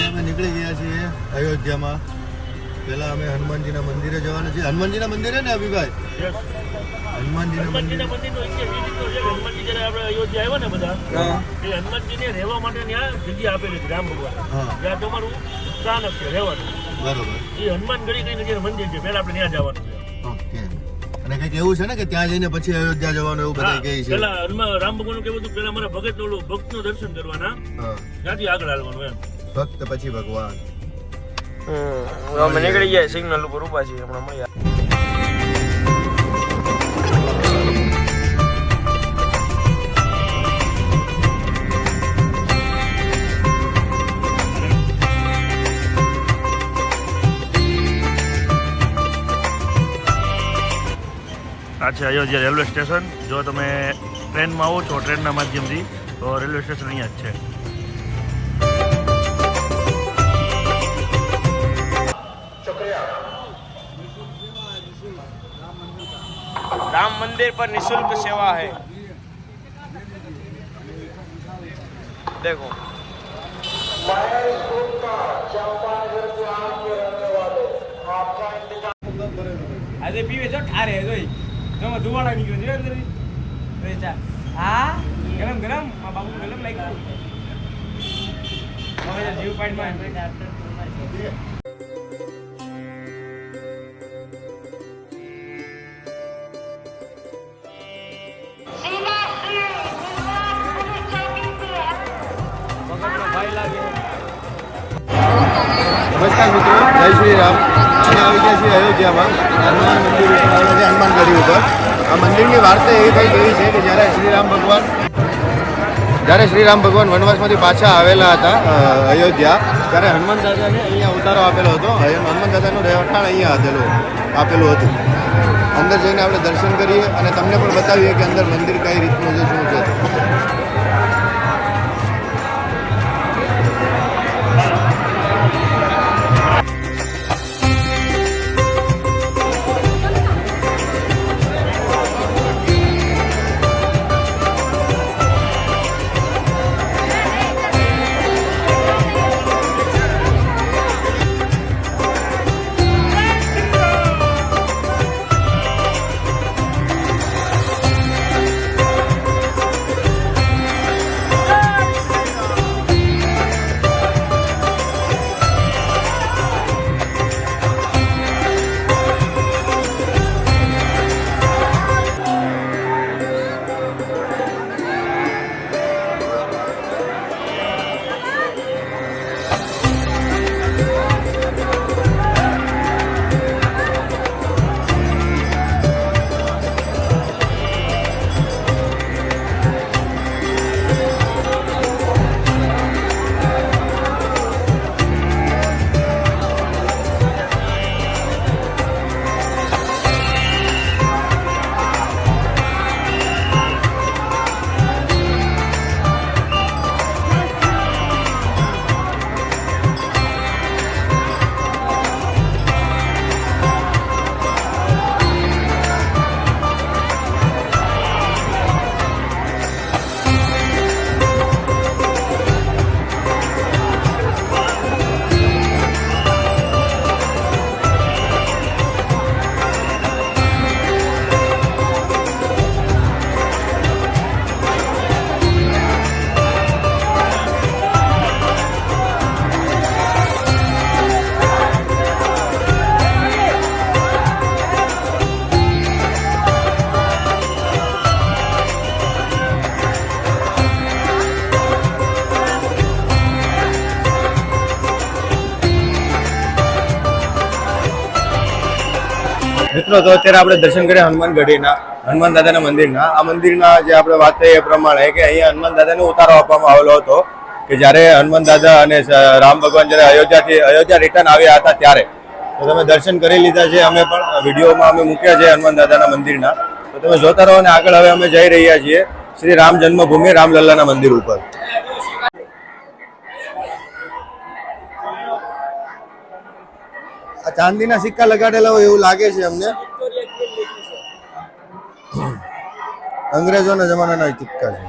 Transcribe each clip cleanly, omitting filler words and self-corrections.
અમે નીકળી ગયા છીએ અયોધ્યામાં. પહેલા અમે હનુમાનજીના મંદિરે જવાના છીએ. હનુમાનજીના મંદિરે ને અભિભાઈ? હનુમાનજીના મંદિર. હનુમાનજી જયારે આપણે અયોધ્યા આવ્યા ને બધા, એ હનુમાનજીને રહેવા માટે ત્યાં જગ્યા આપેલી હતી રામ ભગવાન. ત્યાં તમારું સ્થાનક છે રહેવાનું. બરોબર. એ હનુમાનગઢી કઈ જગ્યાએ મંદિર છે, પહેલા આપણે ત્યાં જવાનું છે. ઓકે. અને કંઈક એવું છે ને કે ત્યાં જઈને પછી અયોધ્યા જવાનું એવું બધા કહે છે. પહેલા રામ ભગવાનનું કેવું હતું, પહેલા મારા ભગત ભક્તનું દર્શન કરવાના, ત્યાંથી આગળ હાલવાનું એમ. ભક્ત પછી ભગવાન. અમે નીકળી ગયા સિગ્નલ ઉપર ઉભા છીએ, હમણાં મળ્યા. આ છે અયોધ્યા રેલવે સ્ટેશન. જો તમે ટ્રેનમાં આવો છો ટ્રેનના માધ્યમથી તો રેલવે સ્ટેશન અહીંયા જ છે. राम मंदिर पर निःशुल्क सेवा है. देखो આજે પીવે જો ઠારે જોઈ જો ધુવાડા નીકળે છે અંદર હા ગરમ ગરમ આ બાબુ ગરમ લાગ્યું હવે જીવ પાડમાં નમસ્કાર મિત્રો, જય શ્રી રામ. અમે આવી ગયા છીએ અયોધ્યામાં હનુમાન મંદિર ઉપર આવેલા છે, હનુમાનગઢી ઉપર. આ મંદિરની વાર્તા એવી કંઈક એવી છે કે જ્યારે શ્રીરામ ભગવાન વનવાસમાંથી પાછા આવેલા હતા અયોધ્યા, ત્યારે હનુમાન દાદાને અહીંયા ઉતારો આપેલો હતો. હનુમાન દાદાનું રહેઠાણ અહીંયા આપેલું હતું. અંદર જઈને આપણે દર્શન કરીએ અને તમને પણ બતાવીએ કે અંદર મંદિર કઈ રીતનું છે, શું છે. મિત્રો, તો અત્યારે આપણે દર્શન કર્યા હનુમાનગઢીના, હનુમાન દાદાના મંદિરના. આ મંદિરના જે આપણે વાત થઈ એ પ્રમાણે કે અહીંયા હનુમાન દાદાને ઉતારો આપવામાં આવેલો હતો કે જ્યારે હનુમાન દાદા અને રામ ભગવાન જ્યારે અયોધ્યા રિટર્ન આવ્યા હતા ત્યારે. તો તમે દર્શન કરી લીધા છે, અમે પણ વિડીયોમાં અમે મૂક્યા છે હનુમાન દાદાના મંદિરના. તો તમે જોતા રહો અને આગળ હવે અમે જઈ રહ્યા છીએ શ્રી રામ જન્મભૂમિ રામલલ્લાના મંદિર ઉપર. આ ચાંદીના સિક્કા લગાડેલા હોય એવું લાગે છે અમને. અંગ્રેજોના જમાનાના સિક્કા છે.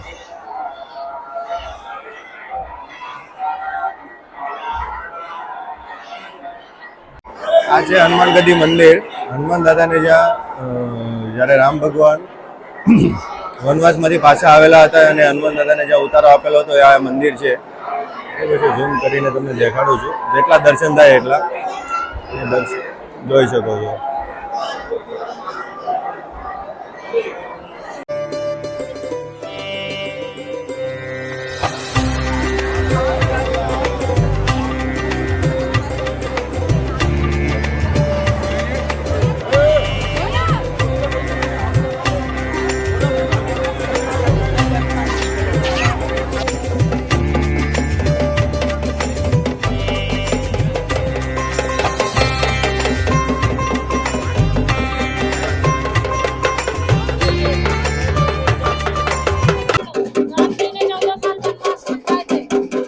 આ છે હનુમાન ગઢી મંદિર. હનુમાન દાદાને જ્યાં જ્યારે રામ ભગવાન વનવાસમાંથી પાછા આવેલા હતા અને હનુમાન દાદાને જ્યાં ઉતારો આપેલો હતો એ આ મંદિર છે. એ પછી ઝૂમ કરીને તમને દેખાડું છું. જેટલા દર્શન થાય એટલા દર્શન જોઈ શકો છો.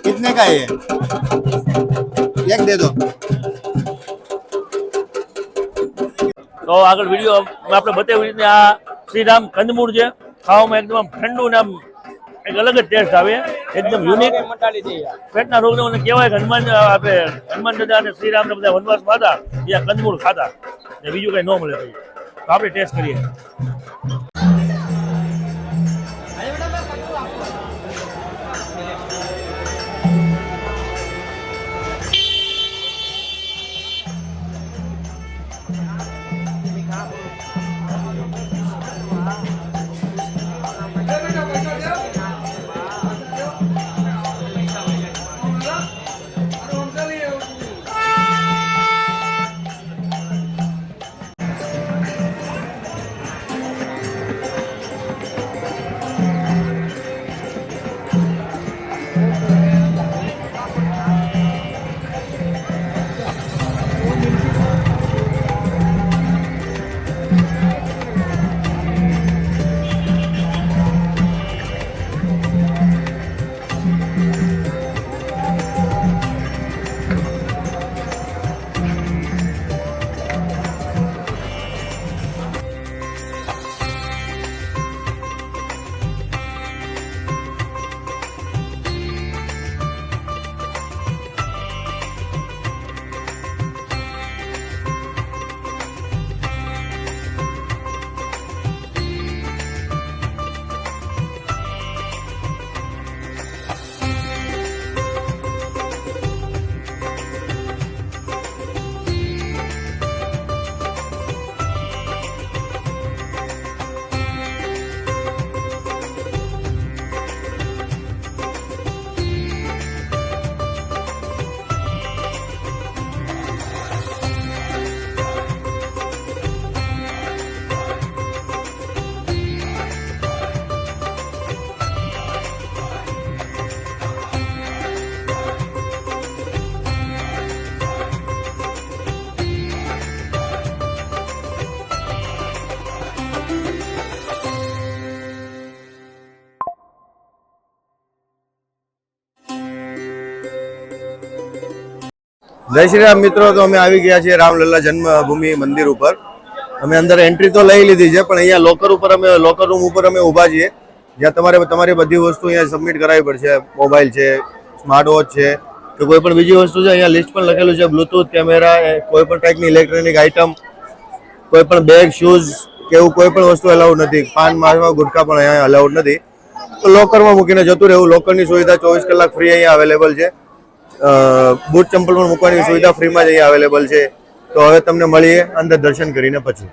कितने का है ये? एक दे दो. તો આગળ વિડીયો આપણે બતાવી રીતે આ શ્રીરામ કંદમૂળ છે. ખાવામાં એકદમ આમ ઠંડુ ને આમ એક અલગ જ ટેસ્ટ આવે, એકદમ યુનિક. પેટના રોગને કહેવાય કે હનુમાન દાદા અને શ્રીરામ બધા વનવાસમાં હતા ત્યાં કંદમૂળ ખાતા ને બીજું કઈ ન મળે. પછી તો આપણે ટેસ્ટ કરીએ. જય શ્રી રામ મિત્રો. તો અમે આવી ગયા છીએ રામલલ્લા જન્મભૂમિ મંદિર ઉપર. અમે અંદર એન્ટ્રી તો લઈ લીધી છે, પણ અહીંયા લોકર રૂમ ઉપર અમે ઊભા છીએ, જ્યાં તમારી બધી વસ્તુ અહીંયા સબમિટ કરાવવી પડશે. મોબાઈલ છે, સ્માર્ટ વોચ છે કે કોઈ પણ બીજી વસ્તુ છે. અહીંયા લિસ્ટ પણ લખેલું છે. બ્લુટૂથ, કેમેરા, કોઈ પણ ટાઈપની ઇલેક્ટ્રોનિક આઇટમ, કોઈ પણ બેગ, શૂઝ કે એવું કોઈ પણ વસ્તુ અલાઉડ નથી. પાન, માવા, ગુટખા પણ અહીંયા અલાઉડ નથી. તો લોકરમાં મૂકીને જતું રહેવું. લોકરની સુવિધા 24 કલાક ફ્રી અહીંયા અવેલેબલ છે. બૂટ ચંપલ પણ મૂકવાની સુવિધા ફ્રીમાં જ અહીંયા અવેલેબલ છે. તો હવે તમને મળીએ અંદર દર્શન કરીને પછી.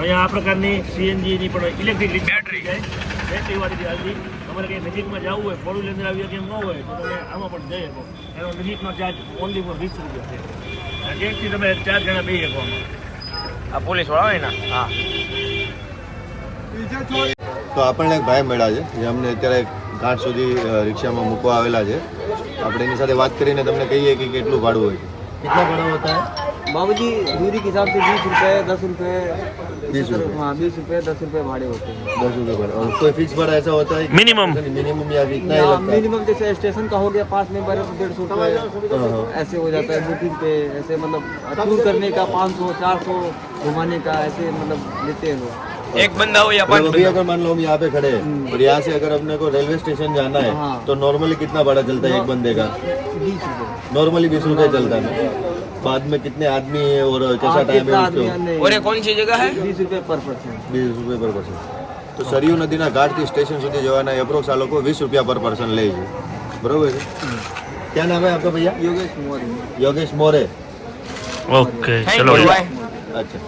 અહીંયા આ પ્રકારની સીએનજી ની પણ ઇલેક્ટ્રિક બેટરી વાળી તમારે કંઈ નજીકમાં જવું હોય ફોર વ્હીલર અંદર આવી કેમ ન હોય તો તમે આમાં પણ જઈ શકો. એનો નજીકનો ચાર્જ ઓનલી ફોર 20 રૂપિયા છે. જેટથી તમે 4 જણા બેસી શકો આમાં. આ પોલીસ વાળા હોય ને હા તો આપણને એક ભાઈ મળ્યા છે જે અમને અત્યારે ઘાટ સુધી રિક્ષામાં મૂકવા આવેલા છે. આપણે એની સાથે વાત કરીને તમને કહીએ કે કેટલું ભાડું હોય છે. કેટલા ભાડા હોતા है बाबूजी दूरी के हिसाब से 20 रुपए 10 रुपए 20 रुपए। हाँ 20 रुपए 10 रुपए भाड़े होते हैं 10 रुपये भाड़ा और कोई फिक्स भाड़ा ऐसा होता है मिनिमम मिनिमम या इतना ही या लगता है मिनिमम जैसे स्टेशन का हो गया पास में 150 रुपए हाँ। ऐसे हो जाता है बुकिंग पे ऐसे मतलब टूर करने का 500 400 घुमाने का ऐसे मतलब लेते हैं लोग એક બંદા હોય या 5 अभी अगर मान लो हम यहाँ पे खड़े हैं और यहाँ से अगर अपने को रेलवे स्टेशन जाना है हाँ। तो नॉर्मली कितना भाड़ा चलता है एक बंदे का 20 रुपए नॉर्मली 20 रुपये चलता है बाद में कितने आदमी है और कैसा टाइम है उसको और ये कौन सी जगह है 20 रुपए पर पर्सन 20 रुपये पर पर्सन तो સરયુ નદીના ઘાટથી સ્ટેશન સુધી જવાના એપ્રોક્સ આ લોકો 20 રૂપિયા પર पर्सन લે છે બરોબર છે क्या नाम है आपका भैया योगेश मौर्य योगेश मोरे ઓકે Thank ચલો you, bye. અચ્છા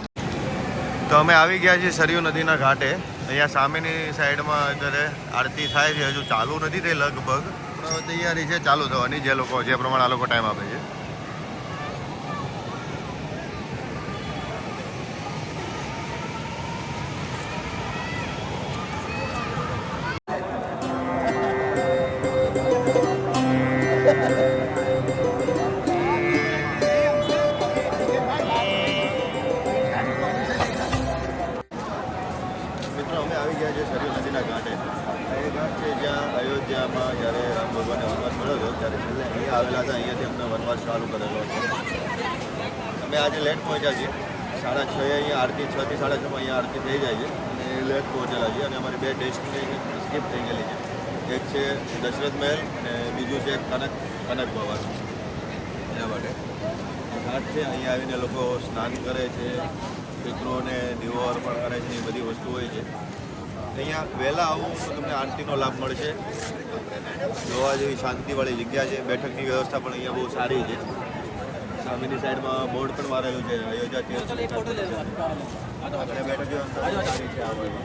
તો અમે આવી ગયા છીએ સરયુ નદીના ઘાટે અહીંયા સામેની સાઈડમાં અત્યારે આરતી થાય છે હજુ ચાલુ નથી થઈ લગભગ પણ તૈયારી છે ચાલુ થવાની જે લોકો જે પ્રમાણે આ લોકો ટાઈમ આપે છે મિત્રો અમે આવી ગયા છીએ સરયુ નદીના ઘાટે આ એ ઘાટ છે જ્યાં અયોધ્યામાં જ્યારે રામ ભગવાનને વનવાસ મળ્યો હતો ત્યારે છેલ્લે અહીંયા આવેલા હતા અહીંયાથી અમને વનવાસ ચાલુ કરેલો હતો અમે આજે લેટ પહોંચ્યા છીએ 6:30 અહીંયા આરતી 6 થી 6:30 અહીંયા આરતી થઈ જાય છે અને લેટ પહોંચેલા છીએ અને અમારી 2 ડેસ્ટિનેશન સ્કીપ થઈ ગયેલી છે એક છે દશરથ મહેલ અને બીજું છે કનક ભવન એના માટે ઘાટ છે અહીંયા આવીને લોકો સ્નાન કરે છે પિતૃઓને દીવો અર્પણ કરે છે એ બધી વસ્તુ હોય છે અહીંયા વહેલા આવું તો તમને આરતીનો લાભ મળશે જોવા જેવી શાંતિવાળી જગ્યા છે બેઠકની વ્યવસ્થા પણ અહીંયા બહુ સારી છે સામેની સાઈડમાં બોર્ડ પણ મારેલું છે અયોધ્યા તીર્થ આપણે બેઠક વ્યવસ્થા સારી છે આ બાજુ.